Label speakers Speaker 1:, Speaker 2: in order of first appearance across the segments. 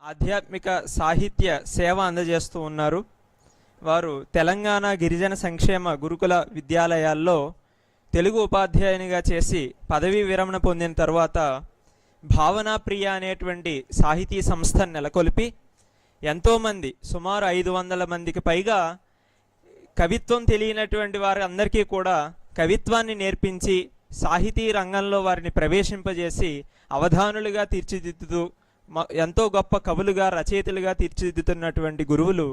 Speaker 1: ఆధ్యాత్మిక సాహిత్య సేవ అందజేస్తూ ఉన్నారు. వారు తెలంగాణ గిరిజన సంక్షేమ గురుకుల విద్యాలయాల్లో తెలుగు ఉపాధ్యాయునిగా చేసి పదవీ విరమణ పొందిన తర్వాత భావనా ప్రియ అనేటువంటి సాహితీ సంస్థను నెలకొల్పి ఎంతోమంది సుమారు 500 మందికి పైగా కవిత్వం తెలియనటువంటి వారి అందరికీ కూడా కవిత్వాన్ని నేర్పించి సాహితీ రంగంలో వారిని ప్రవేశింపజేసి అవధానులుగా తీర్చిదిద్దుతూ ఎంతో గొప్ప కవులుగా రచయితలుగా తీర్చిదిద్దుతున్నటువంటి గురువులు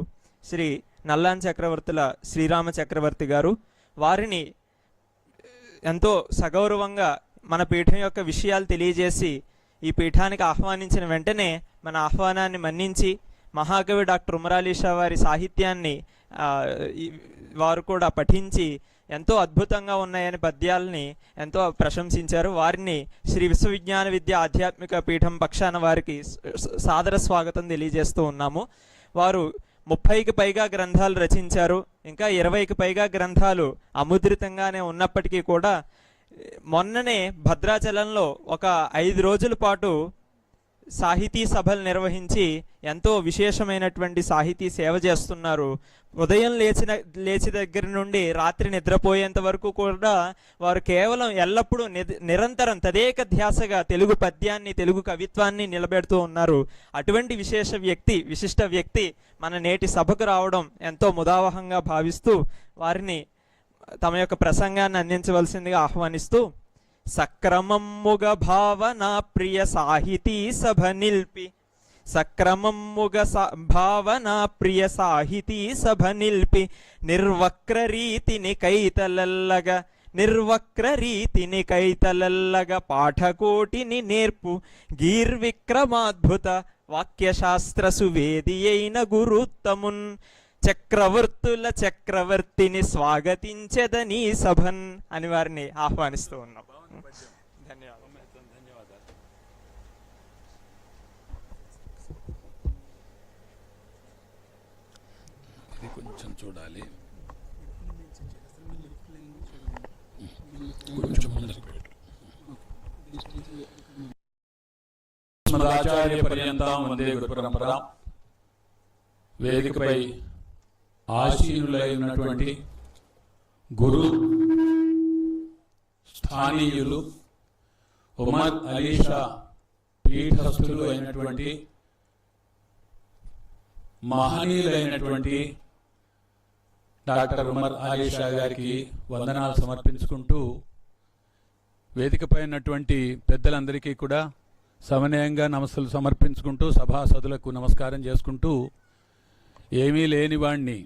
Speaker 1: శ్రీ నల్లాన్ చక్రవర్తుల శ్రీరామ చక్రవర్తి గారు. వారిని ఎంతో సగౌరవంగా మన పీఠం యొక్క విషయాలు తెలియజేసి ఈ పీఠానికి ఆహ్వానించిన వెంటనే మన ఆహ్వానాన్ని మన్నించి మహాకవి డాక్టర్ ఉమరాలీ షా వారి సాహిత్యాన్ని వారు కూడా పఠించి ఎంతో అద్భుతంగా ఉన్నాయని పద్యాలని ఎంతో ప్రశంసించారు. వారిని శ్రీ విశ్వవిజ్ఞాన విద్య ఆధ్యాత్మిక పీఠం పక్షాన వారికి సాదర స్వాగతం తెలియజేస్తూ ఉన్నాము. వారు 30కి పైగా గ్రంథాలు రచించారు. ఇంకా 20కి పైగా గ్రంథాలు అముద్రితంగానే ఉన్నప్పటికీ కూడా మొన్ననే భద్రాచలంలో ఒక 5 రోజుల పాటు సాహితీ సభలు నిర్వహించి ఎంతో విశేషమైనటువంటి సాహితీ సేవ చేస్తున్నారు. ఉదయం లేచి దగ్గర నుండి రాత్రి నిద్రపోయేంత వరకు కూడా వారు కేవలం ఎల్లప్పుడూ నిరంతరం తదేక ధ్యాసగా తెలుగు పద్యాన్ని తెలుగు కవిత్వాన్ని నిలబెడుతూ ఉన్నారు. అటువంటి విశిష్ట వ్యక్తి మన నేటి సభకు రావడం ఎంతో ముదావహంగా భావిస్తూ వారిని తమ యొక్క ప్రసంగాన్ని అందించవలసిందిగా ఆహ్వానిస్తూ, సక్రమమ్ముగ భావన ప్రియ సాహితీ సభ నిల్పి సక్రమమ్ముగ భావన ప్రియ సాహితీ సభ నిల్పి నిర్వక్ర రీతిని కైతలల్లగ పాఠకోటిని నేర్పు గీర్విక్రమాద్భుత వాక్యశాస్త్ర సువేది అయిన గురుత్తమున్ చక్రవర్తుల చక్రవర్తిని స్వాగతించెదని సభన్ అని వారిని ఆహ్వానిస్తూ ఉన్నాం. ధన్యవాదాలు.
Speaker 2: కొంచెం చూడాలి. ఆచార్య పర్యంతం వందే గురు పరంపర. వేదికపై ఆశీనులైనటువంటి గురు స్థానీయులు ఉమర్ అలీ షా పీఠస్థులు అయినటువంటి మహనీయులైనటువంటి డాక్టర్ ఉమర్ అలీ షా గారికి వందనాలు సమర్పించుకుంటూ, వేదికపై ఉన్నటువంటి పెద్దలందరికీ కూడా సమన్వయంగా నమస్సులు సమర్పించుకుంటూ, సభాసదులకు నమస్కారం చేసుకుంటూ, ఏమీ లేనివాణ్ణి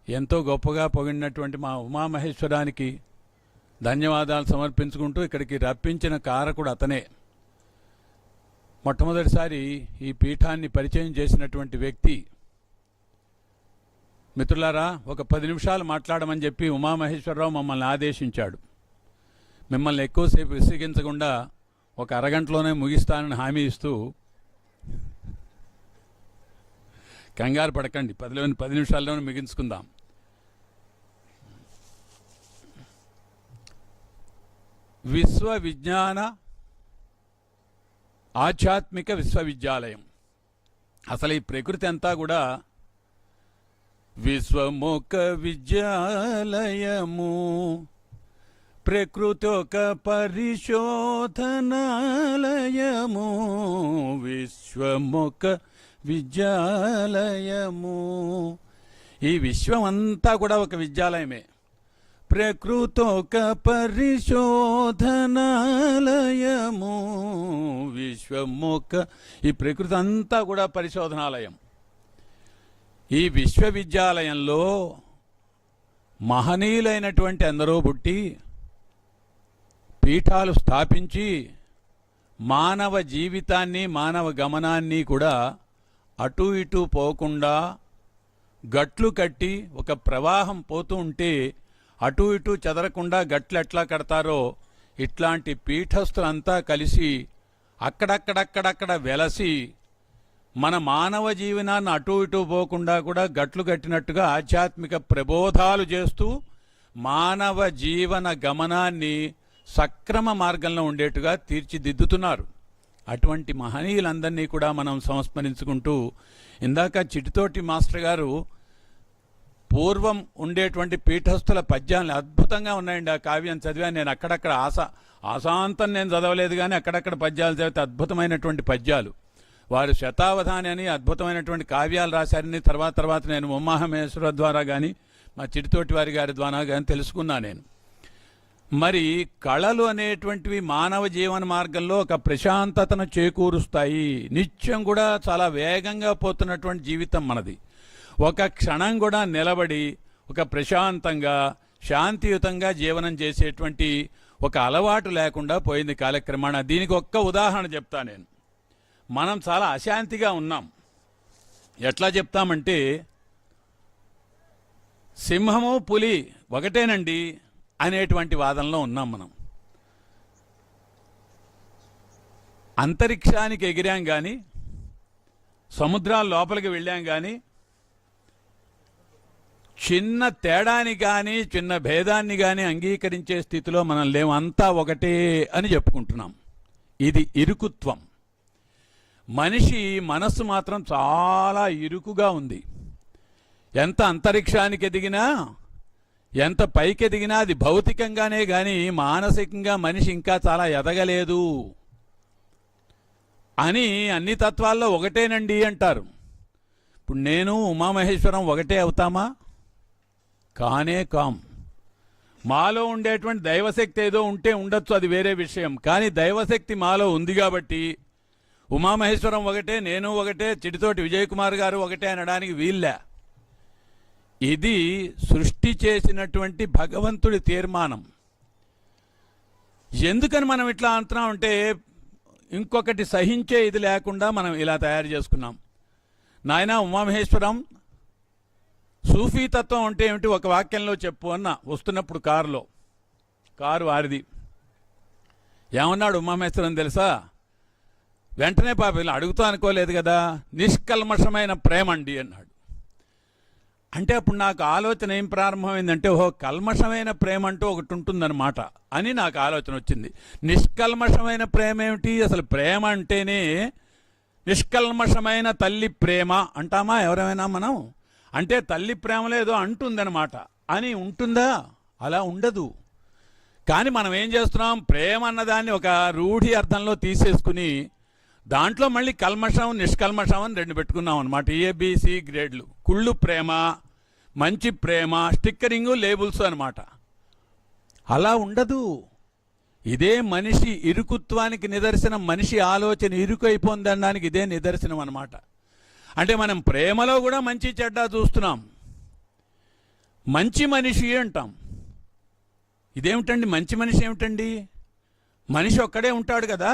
Speaker 2: ఎంతో గొప్పగా పొగిడినటువంటి మా ఉమామహేశ్వరానికి ధన్యవాదాలు సమర్పించుకుంటూ, ఇక్కడికి రప్పించిన కారకుడు అతనే. మొట్టమొదటిసారి ఈ పీఠాన్ని పరిచయం చేసినటువంటి వ్యక్తి. మిత్రులారా, ఒక 10 నిమిషాలు మాట్లాడమని చెప్పి ఉమామహేశ్వరరావు మమ్మల్ని ఆదేశించాడు. మిమ్మల్ని ఎక్కువసేపు విసిగించకుండా ఒక అరగంటలోనే ముగిస్తానని హామీ ఇస్తూ, కంగారు పడకండి, 10 నిమిషాల్లోనే ముగించుకుందాం. విశ్వవిజ్ఞాన ఆధ్యాత్మిక విశ్వవిద్యాలయం. అసలు ఈ ప్రకృతి అంతా కూడా విశ్వముఖ విద్యాలయము, ప్రకృతి ఒక పరిశోధనాలయము, విశ్వముఖ విద్యాలయము. ఈ విశ్వం అంతా కూడా ఒక విద్యాలయమే. ప్రకృతోక పరిశోధనాలయము, విశ్వముఖ. ఈ ప్రకృతి అంతా కూడా పరిశోధనాలయం. ఈ విశ్వవిద్యాలయంలో మహనీయులైనటువంటి ఎందరో పుట్టి పీఠాలు స్థాపించి మానవ జీవితాన్ని మానవ గమనాన్ని కూడా అటు ఇటు పోకుండా గట్లు కట్టి, ఒక ప్రవాహం పోతూ ఉంటే అటు ఇటు చెదరకుండా గట్లు ఎట్లా కడతారో ఇట్లాంటి పీఠస్థులంతా కలిసి అక్కడక్కడక్కడక్కడ వెలసి మన మానవ జీవనాన్ని అటు ఇటు పోకుండా కూడా గట్లు కట్టినట్టుగా ఆధ్యాత్మిక ప్రబోధాలు చేస్తూ మానవ జీవన గమనాన్ని సక్రమ మార్గంలో ఉండేట్టుగా తీర్చిదిద్దుతున్నారు. అటువంటి మహనీయులందరినీ కూడా మనం సంస్మరించుకుంటూ, ఇందాక చిటితోటి మాస్టర్ గారు పూర్వం ఉండేటువంటి పీఠస్థుల పద్యాలు అద్భుతంగా ఉన్నాయండి. ఆ కావ్యం చదివాను నేను. అక్కడక్కడ ఆశాంతం నేను చదవలేదు, కానీ అక్కడక్కడ పద్యాలు చదివితే అద్భుతమైనటువంటి పద్యాలు. వారు శతావధాని అని అద్భుతమైనటువంటి కావ్యాలు రాశారని తర్వాత నేను ఉమామహేశ్వర ద్వారా కానీ మా చిటితోటి వారి గారి ద్వారా కానీ తెలుసుకున్నా నేను. మరి కళలు అనేటువంటివి మానవ జీవన మార్గంలో ఒక ప్రశాంతతను చేకూరుస్తాయి. నిత్యం కూడా చాలా వేగంగా పోతున్నటువంటి జీవితం మనది. ఒక క్షణం కూడా నిలబడి ఒక ప్రశాంతంగా శాంతియుతంగా జీవనం చేసేటువంటి ఒక అలవాటు లేకుండా పోయింది కాలక్రమాన. దీనికి ఒక్క ఉదాహరణ చెప్తా నేను. మనం చాలా అశాంతిగా ఉన్నాం. ఎట్లా చెప్తామంటే, సింహము పులి ఒకటేనండి అనేటువంటి వాదనలో ఉన్నాం మనం. అంతరిక్షానికి ఎగిరాం కానీ, సముద్రాల లోపలికి వెళ్ళాం కానీ, చిన్న తేడాని కానీ చిన్న భేదాన్ని కానీ అంగీకరించే స్థితిలో మనం లేము. అంతా ఒకటే అని చెప్పుకుంటున్నాం. ఇది ఇరుకుత్వం. మనిషి మనస్సు మాత్రం చాలా ఇరుకుగా ఉంది. ఎంత అంతరిక్షానికి ఎదిగినా, ఎంత పైకి ఎదిగినా అది భౌతికంగానే కానీ మానసికంగా మనిషి ఇంకా చాలా ఎదగలేదు అని అన్ని తత్వాల్లో ఒకటేనండి అంటారు. ఇప్పుడు నేను ఉమామహేశ్వరం ఒకటే అవుతామా? కానే కాం. మాలో ఉండేటువంటి దైవశక్తి ఏదో ఉంటే ఉండొచ్చు, అది వేరే విషయం. కానీ దైవశక్తి మాలో ఉంది కాబట్టి ఉమామహేశ్వరం ఒకటే, నేను ఒకటే, చిటితోటి విజయ్ కుమార్ గారు ఒకటే అనడానికి వీల్లే. ఇది సృష్టి చేసినటువంటి భగవంతుడి తీర్మానం. ఎందుకని మనం ఇట్లా అంటున్నాం అంటే, ఇంకొకటి సహించే ఇది లేకుండా మనం ఇలా తయారు చేసుకున్నాం. నాయన ఉమామహేశ్వరం, సూఫీ తత్వం అంటే ఏమిటి ఒక వాక్యంలో చెప్పు అన్న. వస్తున్నప్పుడు కారు వారిది. ఏమన్నాడు ఉమామహేశ్వరం తెలుసా? వెంటనే పాప అడుగుతా అనుకోలేదు కదా, నిష్కల్మషమైన ప్రేమ అండి అన్నాడు. అంటే అప్పుడు నాకు ఆలోచన ఏం ప్రారంభమైందంటే, ఓహో, కల్మషమైన ప్రేమ అంటూ ఒకటి ఉంటుందన్నమాట అని నాకు ఆలోచన వచ్చింది. నిష్కల్మషమైన ప్రేమ ఏమిటి? అసలు ప్రేమ అంటేనే నిష్కల్మషమైన తల్లి ప్రేమ అంటామా ఎవరైనా మనం? అంటే తల్లి ప్రేమలో ఏదో అంటుందన్నమాట అని ఉంటుందా? అలా ఉండదు. కానీ మనం ఏం చేస్తున్నాం, ప్రేమ అన్నదాన్ని ఒక రూఢి అర్థంలో తీసేసుకుని దాంట్లో మళ్ళీ కల్మషం నిష్కల్మషం అని రెండు పెట్టుకున్నాం అనమాట. ఏబిసి గ్రేడ్లు. కుళ్ళు ప్రేమ, మంచి ప్రేమ, స్టిక్కరింగు, లేబుల్స్ అనమాట. అలా ఉండదు. ఇదే మనిషి ఇరుకుత్వానికి నిదర్శనం. మనిషి ఆలోచన ఇరుకైపోందనడానికి ఇదే నిదర్శనం అనమాట. అంటే మనం ప్రేమలో కూడా మంచి చెడ్డ చూస్తున్నాం. మంచి మనిషి అంటాం. ఇదేమిటండి మంచి మనిషి ఏమిటండి? మనిషి ఒక్కడే ఉంటాడు కదా.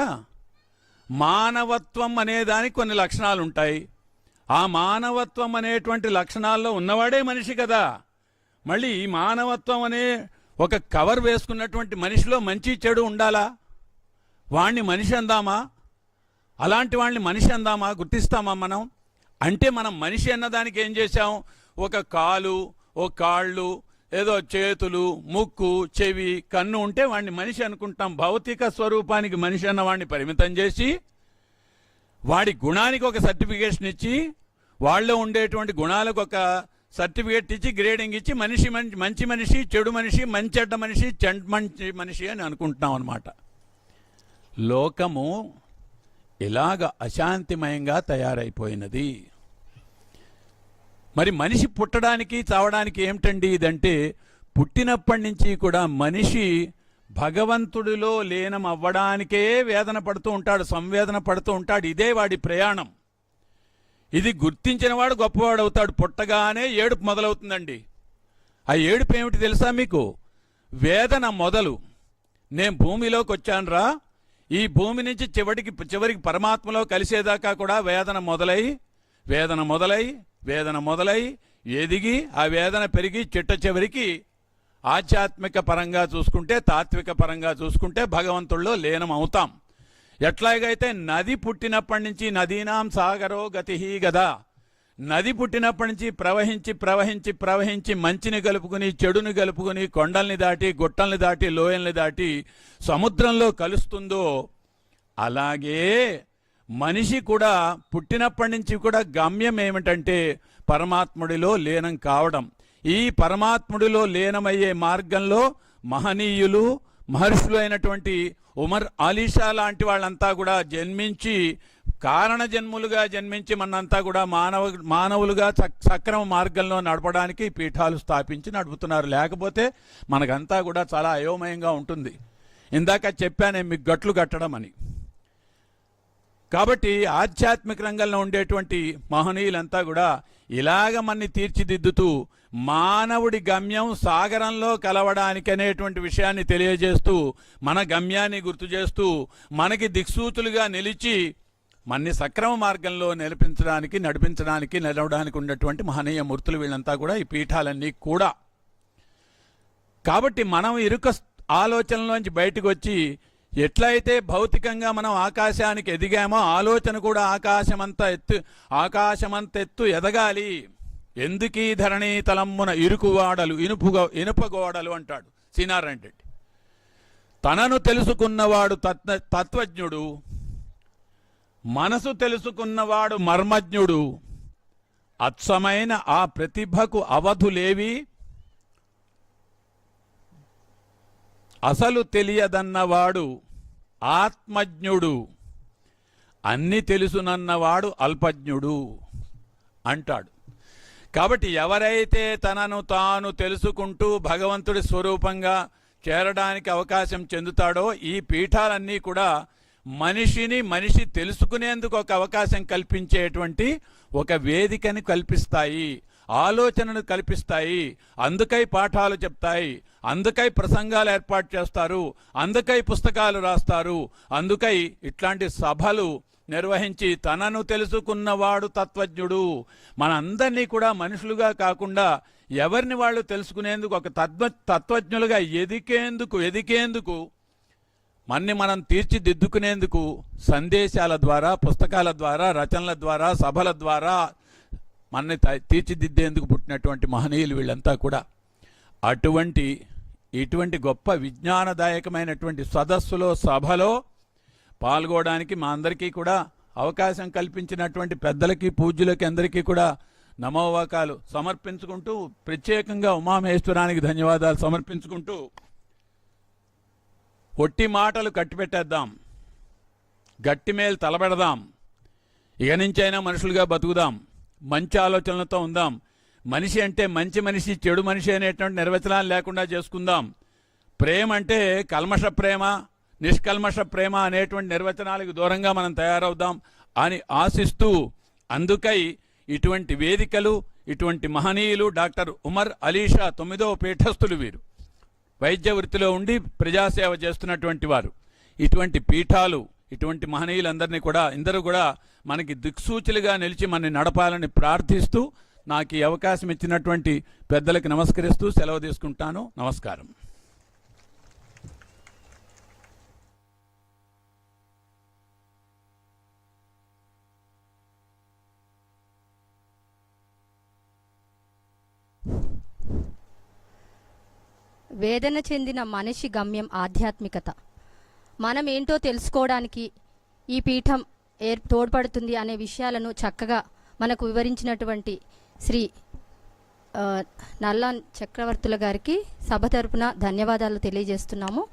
Speaker 2: మానవత్వం అనేదానికి కొన్ని లక్షణాలు ఉంటాయి. ఆ మానవత్వం అనేటువంటి లక్షణాల్లో ఉన్నవాడే మనిషి కదా. మళ్ళీ ఈ మానవత్వం అనే ఒక కవర్ వేసుకున్నటువంటి మనిషిలో మంచి చెడు ఉండాలా? వాణ్ణి మనిషి అందామా? అలాంటి వాణ్ణి మనిషి అందామా? గుర్తిస్తామా మనం? అంటే మనం మనిషి అన్నదానికి ఏం చేశాం, ఒక కాలు, ఓ కాళ్ళు, ఏదో చేతులు, ముక్కు, చెవి, కన్ను ఉంటే వాడిని మనిషి అనుకుంటాం. భౌతిక స్వరూపానికి మనిషి అన్న వాడిని పరిమితం చేసి వాడి గుణానికి ఒక సర్టిఫికేషన్ ఇచ్చి వాళ్ళలో ఉండేటువంటి గుణాలకు ఒక సర్టిఫికేట్ ఇచ్చి గ్రేడింగ్ ఇచ్చి మనిషి మంచి మనిషి, చెడు మనిషి, మంచెడ్డ మనిషి, మంచి మనిషి అని అనుకుంటున్నాం అన్నమాట. లోకము ఇలాగ అశాంతిమయంగా తయారైపోయినది. మరి మనిషి పుట్టడానికి చావడానికి ఏమిటండి ఇదంటే, పుట్టినప్పటి నుంచి కూడా మనిషి భగవంతుడిలో లీనం అవ్వడానికే వేదన పడుతూ ఉంటాడు, సంవేదన పడుతూ ఉంటాడు. ఇదే వాడి ప్రయాణం. ఇది గుర్తించిన వాడు గొప్పవాడు అవుతాడు. పుట్టగానే ఏడుపు మొదలవుతుందండి. ఆ ఏడుపు ఏమిటి తెలుసా మీకు? వేదన మొదలు. నేను భూమిలోకి వచ్చానురా, ఈ భూమి నుంచి చివరికి పరమాత్మలో కలిసేదాకా కూడా వేదన మొదలై ఎదిగి ఆ వేదన పెరిగి చివరికి ఆధ్యాత్మిక పరంగా చూసుకుంటే, తాత్విక పరంగా చూసుకుంటే భగవంతుల్లో లీనం అవుతాం. ఎట్లాగైతే నది పుట్టినప్పటి నుంచి నదీనాం సాగరో గతి గదా, నది పుట్టినప్పటి నుంచి ప్రవహించి మంచిని కలుపుకుని చెడుని కలుపుకుని కొండల్ని దాటి గుట్టల్ని దాటి లోయల్ని దాటి సముద్రంలో కలుస్తుందో, అలాగే మనిషి కూడా పుట్టినప్పటి నుంచి కూడా గమ్యం ఏమిటంటే పరమాత్ముడిలో లీనం కావడం. ఈ పరమాత్ముడిలో లీనమయ్యే మార్గంలో మహనీయులు మహర్షులు అయినటువంటి ఉమర్ అలీషా లాంటి వాళ్ళంతా కూడా జన్మించి కారణ జన్ములుగా జన్మించి మనంతా కూడా మానవులుగా సక్రమ మార్గంలో నడపడానికి పీఠాలు స్థాపించి నడుపుతున్నారు. లేకపోతే మనకంతా కూడా చాలా అయోమయంగా ఉంటుంది. ఇందాక చెప్పానే మీకు గట్లు కట్టడం అని. కాబట్టి ఆధ్యాత్మిక రంగంలో ఉండేటువంటి మహనీయులంతా కూడా ఇలాగ మన్ని తీర్చిదిద్దుతూ మానవుడి గమ్యం సాగరంలో కలవడానికి అనేటువంటి విషయాన్ని తెలియజేస్తూ మన గమ్యాన్ని గుర్తు చేస్తూ మనకి దిక్సూచులుగా నిలిచి మన్ని సక్రమ మార్గంలో నడిపించడానికి నిలవడానికి ఉన్నటువంటి మహనీయ మూర్తులు వీళ్ళంతా కూడా ఈ పీఠాలన్నీ కూడా. కాబట్టి మనం ఇరుక ఆలోచనలోంచి బయటకు వచ్చి ఎట్లయితే భౌతికంగా మనం ఆకాశానికి ఎదిగామో ఆలోచన కూడా ఆకాశమంత ఎత్తు ఎదగాలి. ఎందుకీ ధరణి తలమ్మున ఇరుకువాడలు ఇనుపగోడలు అంటాడు సీనారాయణ రెడ్డి. తనను తెలుసుకున్నవాడు తత్వజ్ఞుడు, మనసు తెలుసుకున్నవాడు మర్మజ్ఞుడు, అచ్చమైన ఆ ప్రతిభకు అవధులేవి, అసలు తెలియదన్నవాడు ఆత్మజ్ఞుడు, అన్ని తెలుసునన్నవాడు అల్పజ్ఞుడు అంటాడు. కాబట్టి ఎవరైతే తనను తాను తెలుసుకుంటూ భగవంతుడి స్వరూపంగా చేరడానికి అవకాశం చెందుతాడో ఈ పీఠాలన్నీ కూడా మనిషి తెలుసుకునేందుకు ఒక అవకాశం కల్పించేటువంటి ఒక వేదికని కల్పిస్తాయి, ఆలోచనను కల్పిస్తాయి. అందుకై పాఠాలు చెప్తాయి, అందుకై ప్రసంగాలు ఏర్పాటు చేస్తారు, అందుకై పుస్తకాలు రాస్తారు, అందుకై ఇట్లాంటి సభలు నిర్వహించి తనను తెలుసుకున్నవాడు తత్వజ్ఞుడు. మనందరినీ కూడా మనుషులుగా కాకుండా ఎవరిని వాళ్ళు తెలుసుకునేందుకు ఒక తత్వజ్ఞులుగా ఎదికేందుకు మనం తీర్చిదిద్దుకునేందుకు సందేశాల ద్వారా, పుస్తకాల ద్వారా, రచనల ద్వారా, సభల ద్వారా మనని తీర్చిదిద్దేందుకు పుట్టినటువంటి మహనీయులు వీళ్ళంతా కూడా. ఇటువంటి గొప్ప విజ్ఞానదాయకమైనటువంటి సదస్సులో సభలో పాల్గొనడానికి మా అందరికీ కూడా అవకాశం కల్పించినటువంటి పెద్దలకి, పూజ్యులకి అందరికీ కూడా నమోవాకాలు సమర్పించుకుంటూ, ప్రత్యేకంగా ఉమామహేశ్వరానికి ధన్యవాదాలు సమర్పించుకుంటూ, ఒట్టి మాటలు కట్టిపెట్టేద్దాం, గట్టిమేలు తలబెడదాం, ఇక నుంచైనా మనుషులుగా బతుకుదాం, మంచి ఆలోచనలతో ఉందాం, మనిషి అంటే మంచి మనిషి చెడు మనిషి అనేటువంటి నిర్వచనాలు లేకుండా చేసుకుందాం, ప్రేమ అంటే కల్మష ప్రేమ నిష్కల్మష ప్రేమ అనేటువంటి నిర్వచనాలకు దూరంగా మనం తయారవుదాం అని ఆశిస్తూ, అందుకై ఇటువంటి వేదికలు, ఇటువంటి మహనీయులు డాక్టర్ ఉమర్ అలీషా 9వ పీఠస్థులు వీరు. వైద్య వృత్తిలో ఉండి ప్రజాసేవ చేస్తున్నటువంటి వారు. ఇటువంటి పీఠాలు, ఇటువంటి మహనీయులందరినీ కూడా ఇందరూ కూడా మనకి దిక్సూచులుగా నిలిచి మనని నడపాలని ప్రార్థిస్తూ నాకు ఈ అవకాశం ఇచ్చినటువంటి పెద్దలకు నమస్కరిస్తూ సెలవు తీసుకుంటాను. నమస్కారం.
Speaker 3: వేదన చెందిన మనిషి గమ్యం ఆధ్యాత్మికత. మనం ఏంటో తెలుసుకోవడానికి ఈ పీఠం తోడ్పడుతుంది అనే విషయాలను చక్కగా మనకు వివరించినటువంటి శ్రీ నల్లాన్ చక్రవర్తుల గారికి సభ తరపున ధన్యవాదాలు తెలియజేస్తున్నాము.